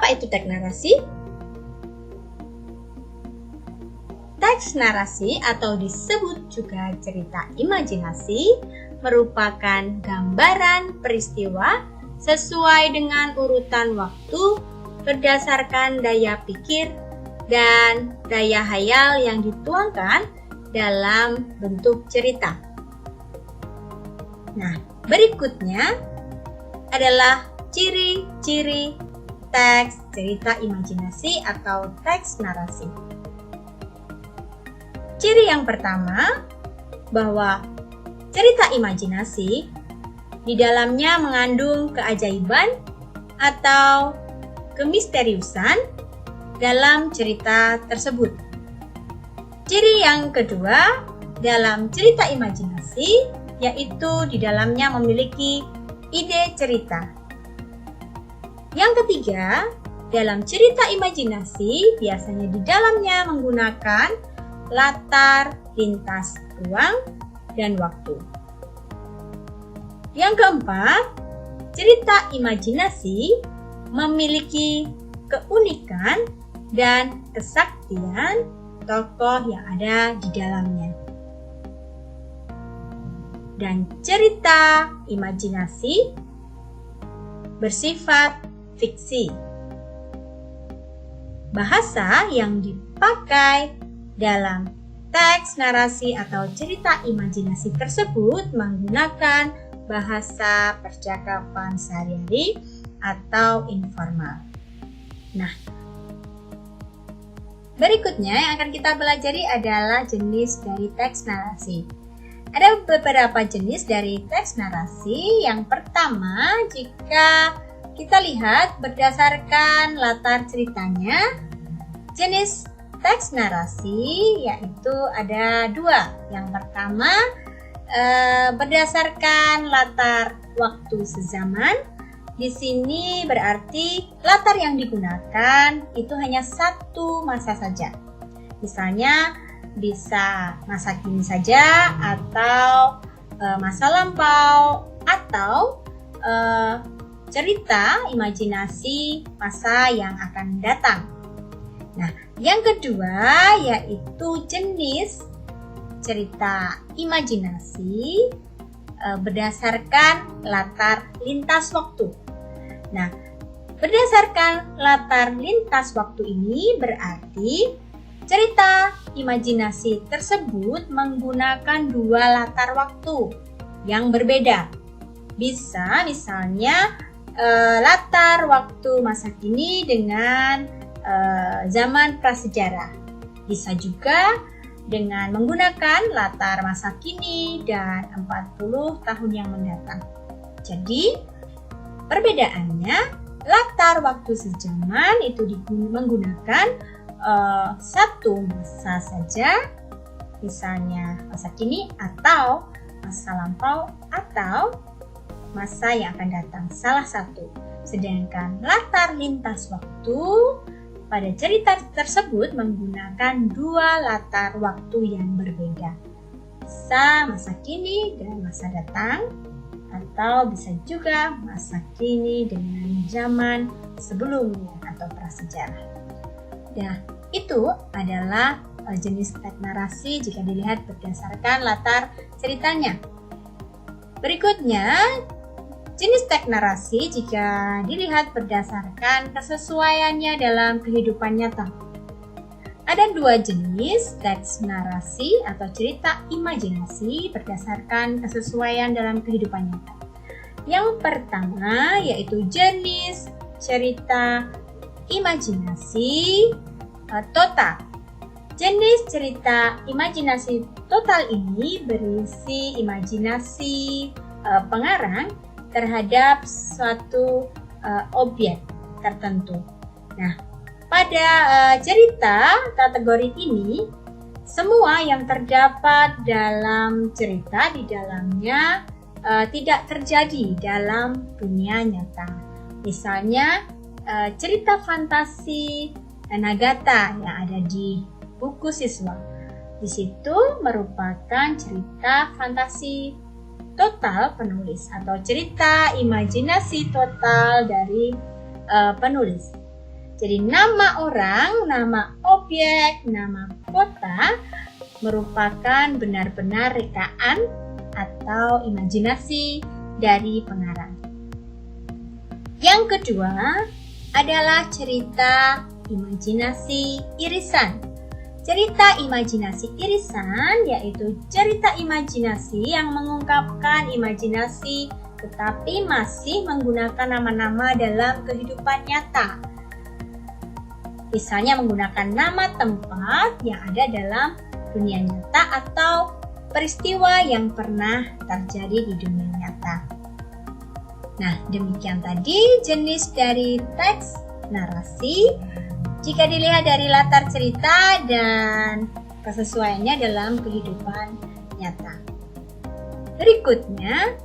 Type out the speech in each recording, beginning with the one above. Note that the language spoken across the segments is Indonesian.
Apa itu teks narasi? Teks narasi atau disebut juga cerita imajinasi merupakan gambaran peristiwa sesuai dengan urutan waktu berdasarkan daya pikir dan daya hayal yang dituangkan dalam bentuk cerita. Nah, berikutnya adalah ciri-ciri teks cerita imajinasi atau teks narasi. Ciri yang pertama, bahwa cerita imajinasi di dalamnya mengandung keajaiban atau kemisteriusan dalam cerita tersebut. Ciri yang kedua dalam cerita imajinasi yaitu di dalamnya memiliki ide cerita. Yang ketiga, dalam cerita imajinasi biasanya di dalamnya menggunakan latar lintas ruang dan waktu. Yang keempat, cerita imajinasi memiliki keunikan dan kesaktian tokoh yang ada di dalamnya. Dan cerita imajinasi bersifat fiksi. Bahasa yang dipakai dalam teks narasi atau cerita imajinasi tersebut menggunakan bahasa percakapan sehari-hari atau informal. Nah, berikutnya yang akan kita pelajari adalah jenis dari teks narasi. Ada beberapa jenis dari teks narasi. Yang pertama, jika kita lihat berdasarkan latar ceritanya, jenis teks narasi yaitu ada dua. Yang pertama berdasarkan latar waktu sezaman. Di sini berarti latar yang digunakan itu hanya satu masa saja. Misalnya bisa masa kini saja atau masa lampau atau cerita imajinasi masa yang akan datang. Nah, yang kedua yaitu jenis cerita imajinasi berdasarkan latar lintas waktu. Nah, berdasarkan latar lintas waktu ini berarti cerita imajinasi tersebut menggunakan dua latar waktu yang berbeda. Bisa misalnya latar waktu masa kini dengan zaman prasejarah. Bisa juga dengan menggunakan latar masa kini dan 40 tahun yang mendatang. Jadi, perbedaannya latar waktu sejaman itu menggunakan satu masa saja, misalnya masa kini atau masa lampau atau masa yang akan datang, salah satu. Sedangkan latar lintas waktu pada cerita tersebut menggunakan dua latar waktu yang berbeda. Bisa masa kini dan masa datang, atau bisa juga masa kini dengan zaman sebelumnya atau prasejarah. Nah, itu adalah jenis teks narasi jika dilihat berdasarkan latar ceritanya. Berikutnya, jenis teks narasi jika dilihat berdasarkan kesesuaiannya dalam kehidupan nyata. Ada dua jenis teks narasi atau cerita imajinasi berdasarkan kesesuaian dalam kehidupan nyata. Yang pertama yaitu jenis cerita imajinasi total. Jenis cerita imajinasi total ini berisi imajinasi pengarang terhadap suatu objek tertentu. Nah, pada cerita kategori ini, semua yang terdapat dalam cerita di dalamnya tidak terjadi dalam dunia nyata. Misalnya, cerita fantasi Nagata yang ada di buku siswa. Di situ merupakan cerita fantasi total penulis atau cerita imajinasi total dari penulis. Jadi nama orang, nama objek, nama kota merupakan benar-benar rekaan atau imajinasi dari pengarang. Yang kedua adalah cerita imajinasi irisan. Cerita imajinasi irisan yaitu cerita imajinasi yang mengungkapkan imajinasi tetapi masih menggunakan nama-nama dalam kehidupan nyata. Misalnya menggunakan nama tempat yang ada dalam dunia nyata atau peristiwa yang pernah terjadi di dunia nyata. Nah, demikian tadi jenis dari teks narasi jika dilihat dari latar cerita dan kesesuaiannya dalam kehidupan nyata. Berikutnya,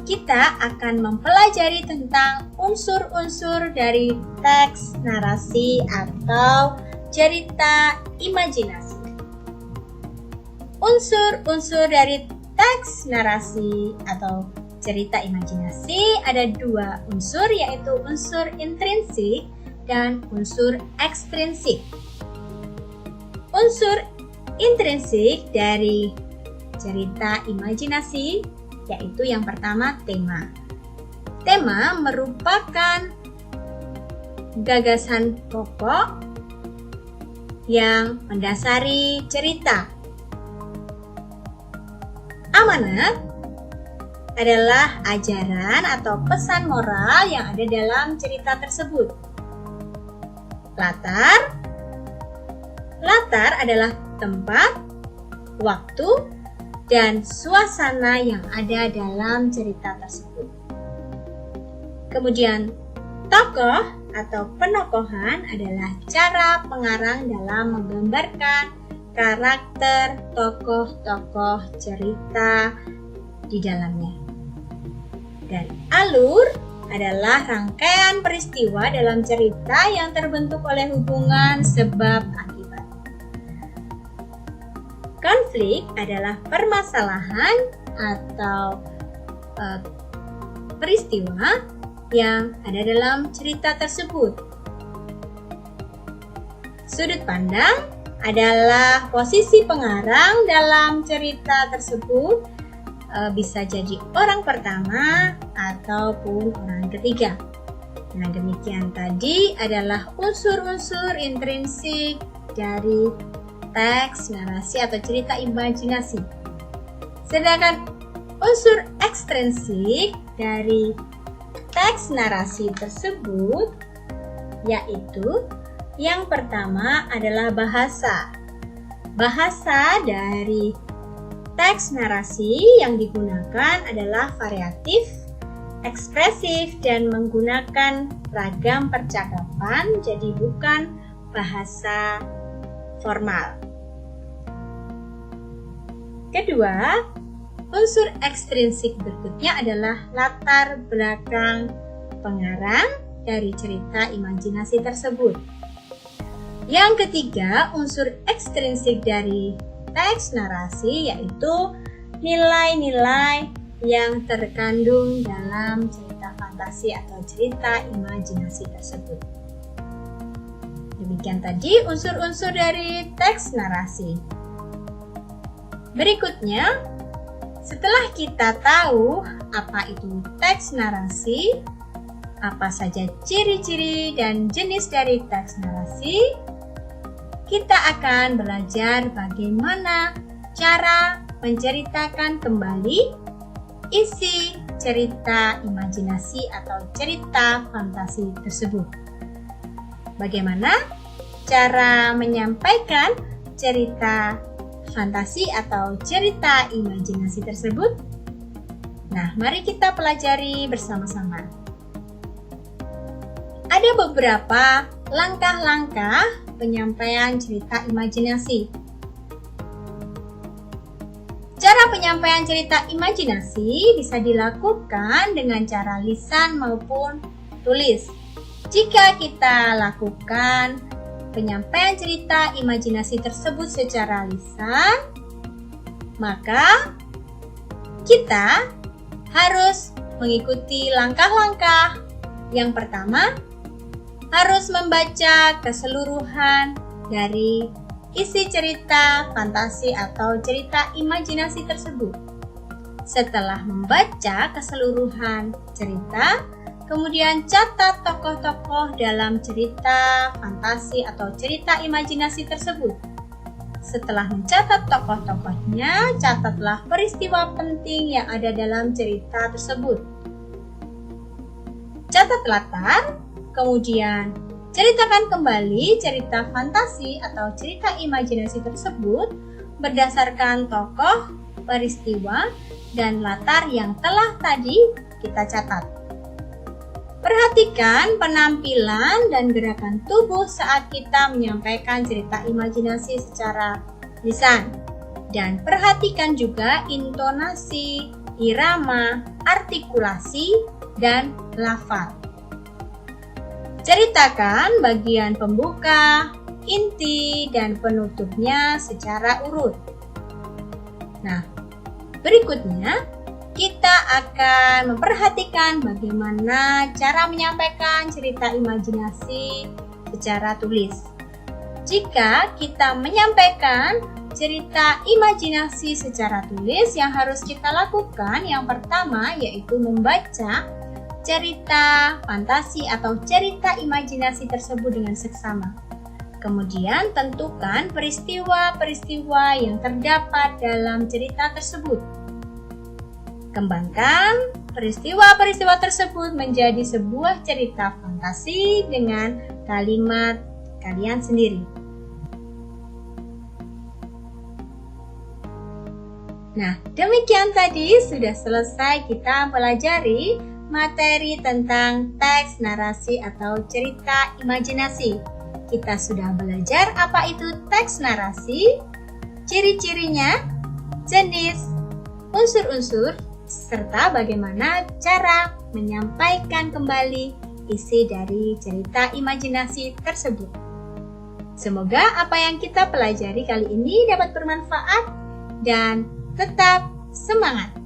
kita akan mempelajari tentang unsur-unsur dari teks narasi atau cerita imajinasi. Unsur-unsur dari teks narasi atau cerita imajinasi ada dua unsur, yaitu unsur intrinsik dan unsur ekstrinsik. Unsur intrinsik dari cerita imajinasi yaitu yang pertama tema. Tema merupakan gagasan pokok yang mendasari cerita. Amanat adalah ajaran atau pesan moral yang ada dalam cerita tersebut. Latar adalah tempat, waktu, dan suasana yang ada dalam cerita tersebut. Kemudian, tokoh atau penokohan adalah cara pengarang dalam menggambarkan karakter tokoh-tokoh cerita di dalamnya. Dan alur adalah rangkaian peristiwa dalam cerita yang terbentuk oleh hubungan sebab akibat. Konflik adalah permasalahan atau peristiwa yang ada dalam cerita tersebut. Sudut pandang adalah posisi pengarang dalam cerita tersebut, bisa jadi orang pertama ataupun orang ketiga. Nah, demikian tadi adalah unsur-unsur intrinsik dari teks narasi atau cerita imajinasi. Sedangkan unsur ekstrinsik dari teks narasi tersebut yaitu yang pertama adalah bahasa. Bahasa dari teks narasi yang digunakan adalah variatif, ekspresif, dan menggunakan ragam percakapan, jadi bukan bahasa formal. Kedua, unsur ekstrinsik berikutnya adalah latar belakang pengarang dari cerita imajinasi tersebut. Yang ketiga, unsur ekstrinsik dari teks narasi yaitu nilai-nilai yang terkandung dalam cerita fantasi atau cerita imajinasi tersebut. Demikian tadi unsur-unsur dari teks narasi. Berikutnya, setelah kita tahu apa itu teks narasi, apa saja ciri-ciri dan jenis dari teks narasi, kita akan belajar bagaimana cara menceritakan kembali isi cerita imajinasi atau cerita fantasi tersebut. Bagaimana cara menyampaikan cerita fantasi atau cerita imajinasi tersebut? Nah, mari kita pelajari bersama-sama. Ada beberapa langkah-langkah penyampaian cerita imajinasi. Cara penyampaian cerita imajinasi bisa dilakukan dengan cara lisan maupun tulis. Jika kita lakukan penyampaian cerita imajinasi tersebut secara lisan, maka kita harus mengikuti langkah-langkah. Yang pertama, harus membaca keseluruhan dari isi cerita fantasi atau cerita imajinasi tersebut. Setelah membaca keseluruhan cerita, kemudian catat tokoh-tokoh dalam cerita fantasi atau cerita imajinasi tersebut. Setelah mencatat tokoh-tokohnya, catatlah peristiwa penting yang ada dalam cerita tersebut. Catat latar, kemudian ceritakan kembali cerita fantasi atau cerita imajinasi tersebut berdasarkan tokoh, peristiwa, dan latar yang telah tadi kita catat. Perhatikan penampilan dan gerakan tubuh saat kita menyampaikan cerita imajinasi secara lisan. Dan perhatikan juga intonasi, irama, artikulasi, dan lafaz. Ceritakan bagian pembuka, inti, dan penutupnya secara urut. Nah, berikutnya kita akan memperhatikan bagaimana cara menyampaikan cerita imajinasi secara tulis. Jika kita menyampaikan cerita imajinasi secara tulis, yang harus kita lakukan yang pertama yaitu membaca cerita fantasi atau cerita imajinasi tersebut dengan seksama. Kemudian tentukan peristiwa-peristiwa yang terdapat dalam cerita tersebut. Kembangkan peristiwa-peristiwa tersebut menjadi sebuah cerita fantasi dengan kalimat kalian sendiri. Nah, demikian tadi sudah selesai kita pelajari materi tentang teks narasi atau cerita imajinasi. Kita sudah belajar apa itu teks narasi, ciri-cirinya, jenis, unsur-unsur, serta bagaimana cara menyampaikan kembali isi dari cerita imajinasi tersebut. Semoga apa yang kita pelajari kali ini dapat bermanfaat dan tetap semangat!